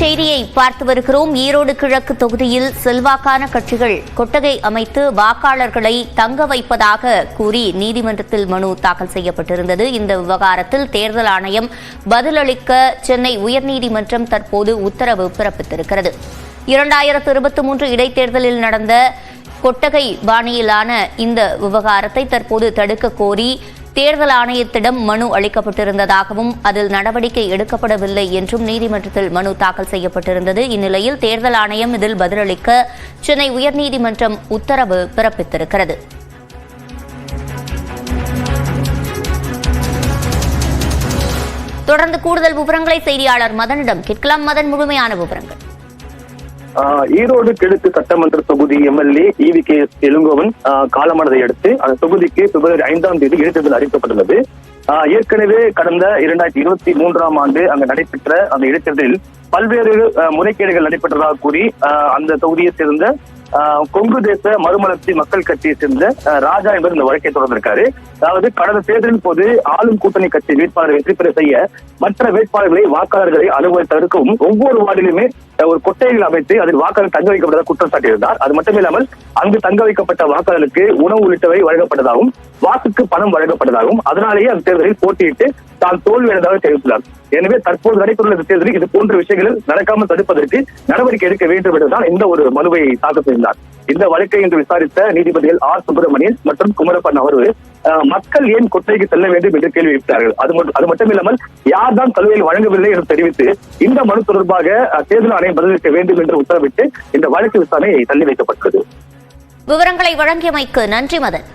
செய்தியை பார்த்து வருகிறோம். ஈரோடு கிழக்கு தொகுதியில் செல்வாக்கான கட்சிகள் கொட்டகை அமைத்து வாக்காளர்களை தங்க வைப்பதாக கூறி நீதிமன்றத்தில் மனு தாக்கல் செய்யப்பட்டிருந்தது. இந்த விவகாரத்தில் தேர்தல் ஆணையம் பதிலளிக்க சென்னை உயர்நீதிமன்றம் தற்போது உத்தரவு பிறப்பித்திருக்கிறது. 2023 இடைத்தேர்தலில் நடந்த கொட்டகை பாணியிலான இந்த விவகாரத்தை தற்போது தடுக்க கோரி தேர்தல் ஆணையத்திடம் மனு அளிக்கப்பட்டிருந்ததாகவும் அதில் நடவடிக்கை எடுக்கப்படவில்லை என்றும் நீதிமன்றத்தில் மனு தாக்கல் செய்யப்பட்டிருந்தது. இந்நிலையில் தேர்தல் ஆணையம் இதில் பதிலளிக்க சென்னை உயர்நீதிமன்றம் உத்தரவு பிறப்பித்திருக்கிறது. தொடர்ந்து கூடுதல் விவரங்களை செய்தியாளர் மதனிடம் கேட்கலாம். மதன், முழுமையான விவரங்கள். ஈரோடு கிழக்கு சட்டமன்ற தொகுதி எம்எல்ஏ EVK இளங்கோவன் காலமானதை அடுத்து அந்த தொகுதிக்கு பிப்ரவரி 5ஆம் தேதி இடைத்தேர்தல் அறிவிக்கப்பட்டுள்ளது. ஏற்கனவே கடந்த 2023ஆம் ஆண்டு அங்கு நடைபெற்ற அந்த இடைத்தேர்தலில் பல்வேறு முறைகேடுகள் நடைபெற்றதாக கூறி அந்த தொகுதியை சேர்ந்த கொங்கு தேச மறுமலர்ச்சி மக்கள் கட்சியை சேர்ந்த ராஜா என்பவர் இந்த வழக்கை தொடர்ந்திருக்காரு. அதாவது கடந்த தேர்தலின் போது ஆளும் கூட்டணி கட்சி வேட்பாளரை வெற்றி பெற செய்ய மற்ற வேட்பாளர்களை வாக்காளர்களை அலுவலக தடுக்கவும் ஒவ்வொரு வார்டிலுமே ஒரு கொட்டைகள் அமைத்து அதில் வாக்காளர் தங்க வைக்கப்பட்டதாக குற்றம் சாட்டியிருந்தார். அது மட்டுமில்லாமல் அங்கு தங்க வைக்கப்பட்ட வாக்காளருக்கு உணவு உள்ளிட்டவை வழங்கப்பட்டதாகவும் வாக்குக்கு பணம் வழங்கப்பட்டதாகவும் அதனாலேயே அந்த தேர்தலில் போட்டியிட்டு தான் தோல்வியடைந்ததாக தெரிவித்துள்ளார். எனவே தற்போது நடைபெறுள்ள இந்த தேர்தலில் இது போன்ற விஷயங்கள் நடக்காமல் தடுப்பதற்கு நடவடிக்கை எடுக்க வேண்டும் என்றுதான் இந்த ஒரு மனுவை தாக்கல் செய்தார். இந்த வழக்கை இன்று விசாரித்த நீதிபதிகள் R. சுப்பிரமணியன் மற்றும் குமரப்பன் அவர்கள் மக்கள் ஏன் கொட்டைக்கு செல்ல வேண்டும் என்று கேள்வி எழுப்பினார்கள். அது மட்டுமில்லாமல் யார் தான் சலுகைகள் வழங்கவில்லை என்று தெரிவித்து இந்த மனு தொடர்பாக தேர்தல் ஆணையம் பதிலளிக்க வேண்டும் என்று உத்தரவிட்டு இந்த வழக்கு விசாரணை தள்ளி வைக்கப்பட்டுள்ளது. விவரங்களை வழங்கியமைக்கு நன்றி மதன்.